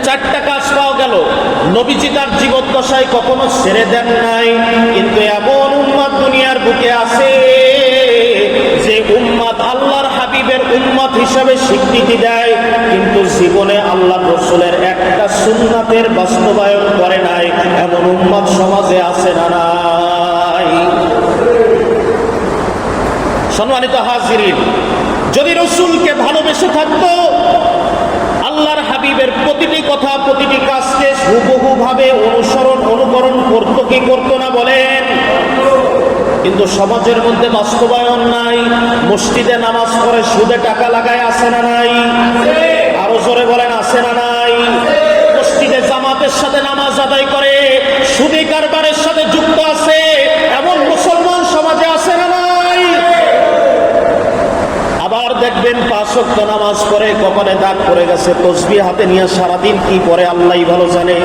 চারটা কাজ পাওয়া গেল। নবীজি তার জীবদ্দশায় কখনো ছেড়ে দেন নাই। কিন্তু এমন উম্মত দুনিয়ার বুকে আছে যে উম্মত আল্লাহর হাবিবের উম্মত হিসাবে স্বীকৃতি দেয়, কিন্তু জীবনে আল্লাহ রাসূলের একটা সুন্নাতের বাস্তবায়ন করে নাই। এমন উম্মত সমাজে আছে না নাই? সম্মানিত হাজিরিন, যদি রাসূলকে ভালোবেসে থাকতো, আল্লাহর হাবিবের প্রতিটি কথা প্রতিটি কাজকে হুবহু ভাবে অনুকরণ করতো কি করতো না বলেন? কিন্তু সমাজের মধ্যে বাস্তবায়ন নাই। মসজিদে নামাজ পড়ে সুদে টাকা লাগায়, আছে না নাই? আরো জোরে বলেন, আছে না নাই? মসজিদে জামাতের সাথে নামাজ আদায় করে সুদী কারবারের সাথে যুক্ত আছে, এমন মুসলমান সমাজে আছে না নাই? আবার দেখবেন 5 ওয়াক্ত নামাজ পড়ে কপালে দাগ পড়ে গেছে, তসবিহ হাতে নিয়ে সারাদিন কি করে আল্লাহই ভালো জানে,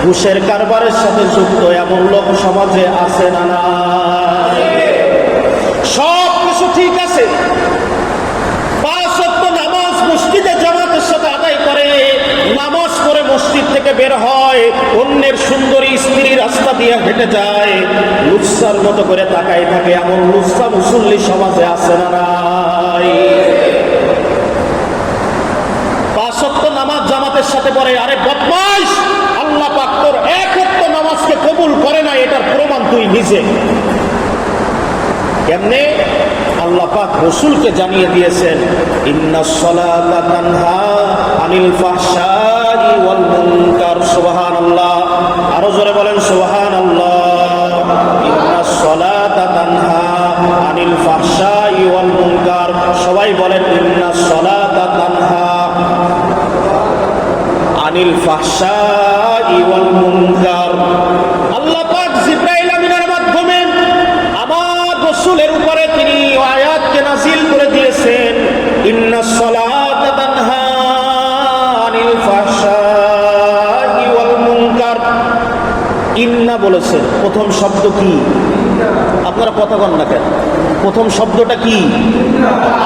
ঘুষের কারবারের সাথে যুক্ত এমন লোক সমাজে আছে না নাই? সব কিছু ঠিক আছে, 5 ওয়াক্ত নামাজ মসজিদে জামাতের সাথে আদায় করে, নামাজ পড়ে মসজিদ থেকে বের হয়, অন্যের সুন্দরী স্ত্রী রাস্তা দিয়ে হেঁটে যায়, লুচ্ছার মতো করে তাকাই থাকে, এমন লুচ্ছা মুসল্লি সমাজে আছে না নাই? 5 ওয়াক্ত নামাজ জামাতের সাথে পড়ে, আরে বদমাশ, আল্লাহ পাক তোর 1 ওয়াক্ত নামাজকে কবুল করে না, এটার প্রমাণ তুই নিজে। কেমনে? আল্লাহ পাক রাসূলকে জানিয়ে দিয়েছেন, ইন্নাস সালাতা তানহা আনিল ফাহশাই ওয়াল মুনকার। সুবহানাল্লাহ, আরো জোরে বলেন সুবহানাল্লাহ। ইন্নাস সালাতা তানহা আনিল ফাহশাই ওয়াল মুনকার। সবাই বলেন, ইন্নাস সালাতা তানহা আনিল ফাহশাই ওয়াল মুনকার। আল্লাহ পাক জিবরাইল আমিনের মাধ্যমে আমার রাসূলের উপরে তিনি আয়াতকে নাযিল করে দিয়েছেন, ইন্নাস সালাতা তানহা আনিল ফাহশাই ওয়াল মুনকার। ইন্না বলেছেন, প্রথম শব্দ কি? আপনারা কথা বলেন না কেন? প্রথম শব্দটা কি?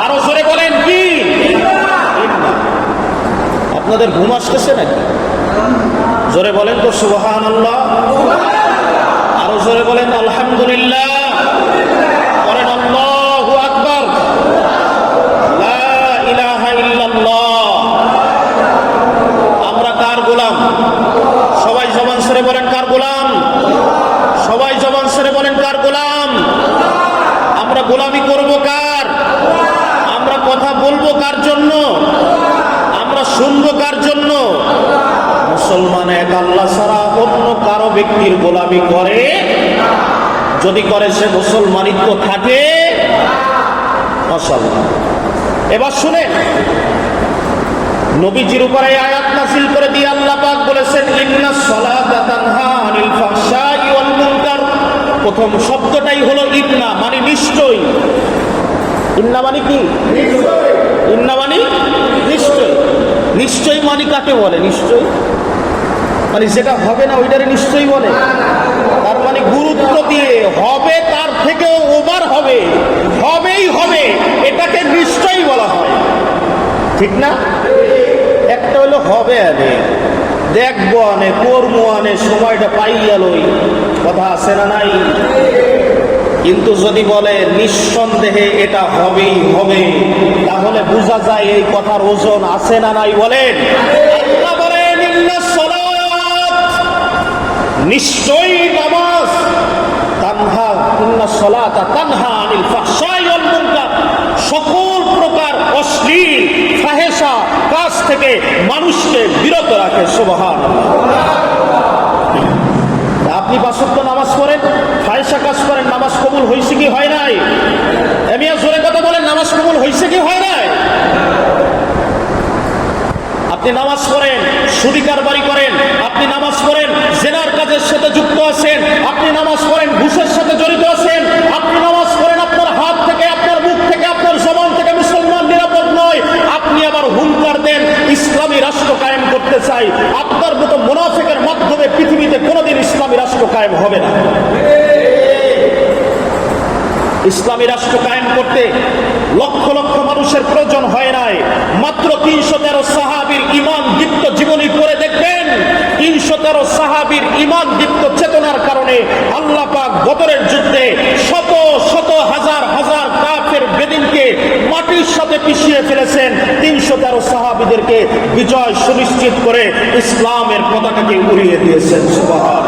আরো জোরে বলেন, কি? আপনাদের ঘুম আসতেছে নাকি? জোরে বলেন তো সুবহানাল্লাহ। আরো জোরে বলেন আলহামদুলিল্লাহ। বলেন আল্লাহু আকবার, লা ইলাহা ইল্লাল্লাহ। আমরা কার গোলাম? সবাই জবান ছেড়ে বলেন, কার গোলাম? সবাই জবান ছেড়ে বলেন, কার গোলাম? আমরা গোলামি করব কার? আমরা কথা বলবো কার জন্য? আমরা শুনবো কার জন্য? মুসলমান এক আল্লাহ ছাড়া অন্য কারো ব্যক্তির গোলামি করে? যদি করে সে মুসলমানিত্ব থাকে? মাশাআল্লাহ। এবার শুনেন, নবীজির উপরে আয়াত নাযিল করে দিয়ে আল্লাহ পাক বলেছেন, ইন্নাস সালাতা তানহা আনিল ফাহশাই ওয়াল মুনকার। প্রথম শব্দটাই হলো ইন্না, মানে নিশ্চয়ই। ইন্না মানে কি? নিশ্চয়। ইন্না মানে নিশ্চয়। নিশ্চয় মানে কাকে বলে? নিশ্চয় মানে যেটা হবে না ওইটারে নিশ্চয়ই বলে। তার মানে গুরুত্ব দিয়ে হবে, তার থেকেও ওভার হবে, হবেই হবে, এটাকে নিশ্চয়ই বলা হয়, ঠিক না? একটা হলো হবে আনে, দেখবো আনে, করবো আনে, সময়টা পাইয়া লই, কথা আছে না নাই? কিন্তু যদি বলে নিঃসন্দেহে এটা হবেই হবে, তাহলে বোঝা যায় এই কথার ওজন আছে না নাই? বলেন। আল্লাহ বলেন, ইন্নাস সালাত, নিশ্চয়ই নামাজ, তানহা, ইন্নাস সালাতা তানহা আনিল ফাহশাই ওয়াল মুনকার, সকল প্রকার অশ্লীল ফাহেশা কাজ থেকে মানুষকে বিরত রাখে। সুবহানাল্লাহ। আপনি 5 ওয়াক্ত নামাজ পড়েন, ফাহেশা কাজ করেন, নামাজ কবুল হয়েছে কি হয় নাই? এমিয়া জোরে কথা বলেন, নামাজ কবুল হয়েছে কি হয় নাই? আপনি নামাজ পড়েন, সুদী কারবারি করেন, আপনি নামাজ পড়েন, জেনার কাজের সাথে যুক্ত আছেন, আপনি নামাজ পড়েন, ঘুষের সাথে জড়িত আছেন, আপনি নামাজ পড়েন, আপনার হাত থেকে, আপনার মুখ থেকে, আপনার জবান থেকে মুসলমান নিরাপদ নয়, আপনি আবার হুঙ্কার দেন ইসলামী রাষ্ট্র কায়েম করতে চাই। আপনার মতো মুনাফিকের মাধ্যমে পৃথিবীতে কোনোদিন ইসলামী রাষ্ট্র কায়েম হবে না। ইসলামী রাষ্ট্র কায়েম করতে লক্ষ লক্ষ মানুষের প্রয়োজন হয় নাই, মাত্র 313 সাহাবীর ঈমান দীপ্ত জীবনী পড়ে দেখবেন 313 সাহাবীর ঈমান দীপ্ত চেতনার কারণে আল্লাহ পাক বদরের যুদ্ধে শত শত হাজার হাজার কাফের বেদিনকে মাটির সাথে পিষিয়ে ফেলেছেন। 313 সাহাবীদেরকে বিজয় সুনিশ্চিত করে ইসলামের পতাকাকে উড়িয়ে দিয়েছেন। সুবহান।